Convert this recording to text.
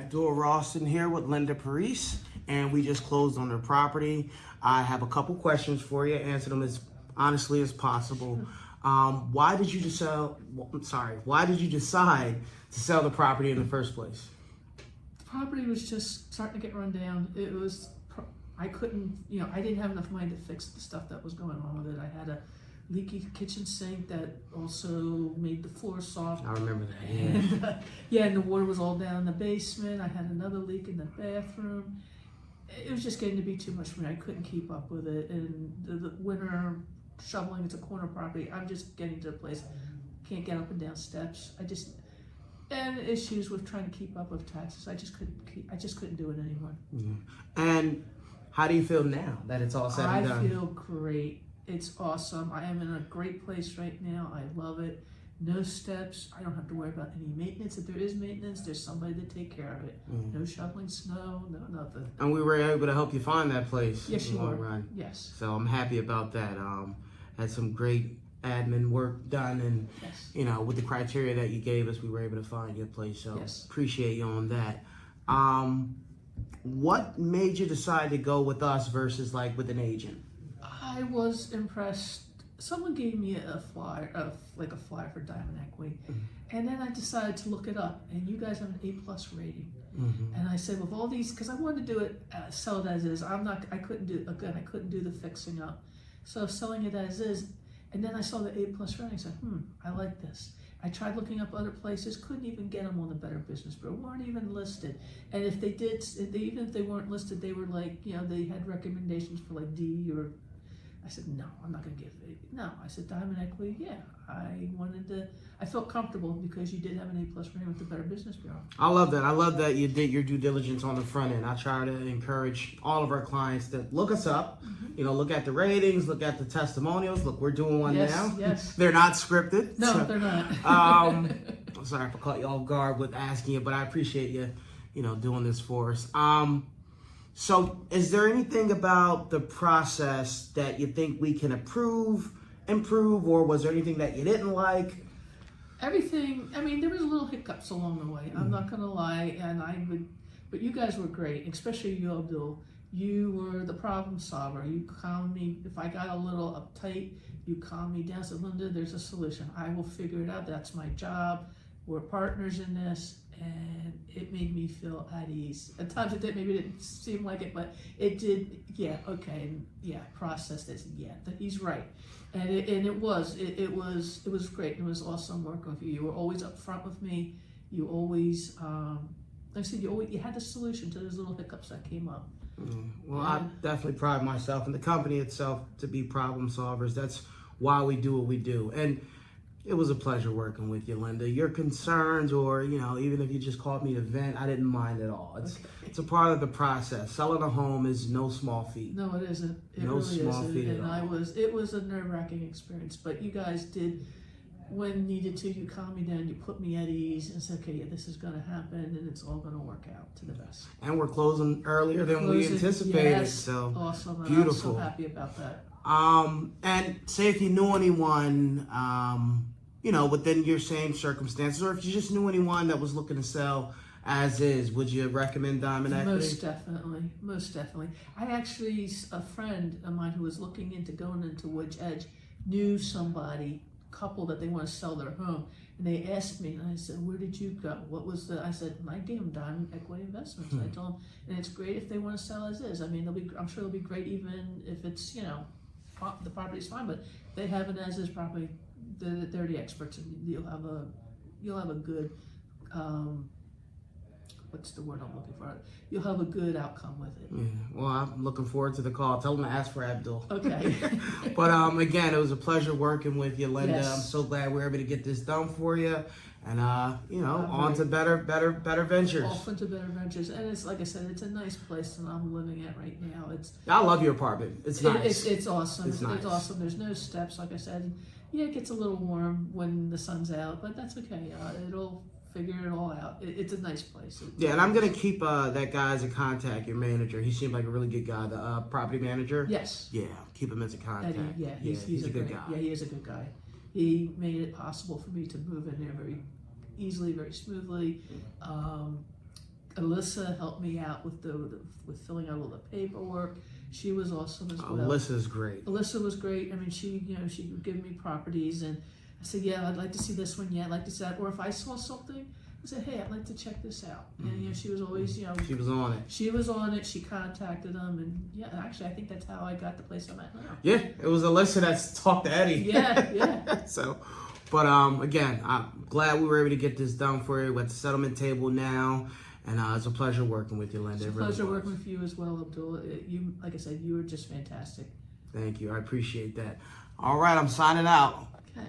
Abdul Ralston here with Linda Parise, and we just closed on their property. I have a couple questions for you. Answer them as honestly as possible. Why did you Why did you decide to sell the property in the first place? The property was just starting to get run down. I couldn't, I didn't have enough money to fix the stuff that was going on with it. I had a leaky kitchen sink that also made the floor soft. I remember that. And the water was all down in the basement. I had another leak in the bathroom. It was just getting to be too much for me. I couldn't keep up with it. And the winter shoveling, it's a corner property. I'm just getting to a place, can't get up and down steps. And issues with trying to keep up with taxes. I just couldn't do it anymore. And how do you feel now that it's all said and done? I feel great. It's awesome. I am in a great place right now. I love it. No steps. I don't have to worry about any maintenance. If there is maintenance, there's somebody to take care of it. No shoveling snow, no nothing. And we were able to help you find that place. Yes, you were. Run. Yes. So I'm happy about that. Had some great admin work done, and yes. With the criteria that you gave us, we were able to find your place. So yes. Appreciate you on that. What made you decide to go with us versus like with an agent? I was impressed. Someone gave me a flyer, like a flyer for Diamond Equity, and then I decided to look it up. And you guys have an A+ rating, and I said, with all these, because I wanted to do it, sell it as is. I couldn't do the fixing up. So selling it as is, and then I saw the A+ rating. I said, I like this. I tried looking up other places, couldn't even get them on the Better Business Bureau, weren't even listed. And if they did, even if they weren't listed, they were like, they had recommendations for like D or. I said, no, I'm not going to give it. No, I said, Diamond Equity, yeah. I felt comfortable because you did have an A+ rating with the Better Business Bureau. I love that. I love that you did your due diligence on the front end. I try to encourage all of our clients to look us up, look at the ratings, look at the testimonials. Look, we're doing one now. Yes. They're not scripted. No, so, they're not. I'm sorry if I caught you off guard with asking you, but I appreciate you, doing this for us. So is there anything about the process that you think we can improve, or was there anything that you didn't like? Everything, there was little hiccups along the way. I'm not going to lie, but you guys were great, especially you, Abdul. You were the problem solver. You calmed me. If I got a little uptight, you calmed me down. Said, Linda, there's a solution. I will figure it out. That's my job. We're partners in this. And it made me feel at ease. At times it didn't seem like it, but it did. Yeah, okay, process this. Yeah, he's right, and it was great. It was awesome working with you. You were always up front with me. You always, like I said, you had the solution to those little hiccups that came up. Well, I definitely pride myself and the company itself to be problem solvers. That's why we do what we do, and. It was a pleasure working with you, Linda. Your concerns, or even if you just called me to vent, I didn't mind at all. It's a part of the process. Selling a home is no small feat. No, it isn't. It no really small isn't. feat And at all. It was a nerve-wracking experience. But you guys did, when needed to, you calmed me down, you put me at ease, and said, okay, yeah, this is going to happen, and it's all going to work out to the best. And we're closing earlier than we anticipated. Yes, so awesome. And beautiful. I'm so happy about that. And say if you knew anyone. Within your same circumstances, or if you just knew anyone that was looking to sell as is, would you recommend Diamond Equity? Most definitely. I actually, a friend of mine who was looking into going into Wedge Edge knew somebody, couple that they want to sell their home, and they asked me, and I said, where did you go? I said, I gave them Diamond Equity Investments. I told them, and it's great if they want to sell as is. I'm sure they'll be great even if it's, the property's fine, but they have an as is property. They're the experts, and you'll have a good, what's the word I'm looking for? You'll have a good outcome with it. Yeah. Well, I'm looking forward to the call. Tell them to ask for Abdul. Okay. But again, it was a pleasure working with you, Linda. Yes. I'm so glad we're able to get this done for you, and on to better ventures. Off into better ventures, and it's like I said, it's a nice place that I'm living at right now. I love your apartment. It's nice. It's awesome. It's nice. It's awesome. There's no steps, like I said. Yeah, it gets a little warm when the sun's out, but that's okay. It'll figure it all out. It's a nice place. And I'm going to keep that guy as a contact, your manager. He seemed like a really good guy, the property manager. Yes. Yeah, keep him as a contact. Eddie, he's a good guy. Yeah, he is a good guy. He made it possible for me to move in there very easily, very smoothly. Alyssa helped me out with with filling out all the paperwork. She was awesome as well. Alyssa's great. Alyssa was great. I mean, she would give me properties, and I said, yeah, I'd like to see this one. Yeah, I'd like to see that. Or if I saw something, I said, hey, I'd like to check this out. And she was always, She was on it. she was on it. She contacted them, and yeah, actually, I think that's how I got the place I'm at now. Yeah, it was Alyssa that's talked to Eddie. Yeah. So, but again, I'm glad we were able to get this done for you. We're at the settlement table now, and it's a pleasure working with you, Linda. It's a It really pleasure was. working with you as well, Abdul. You, like I said, you were just fantastic. Thank you. I appreciate that. All right, I'm signing out. Okay.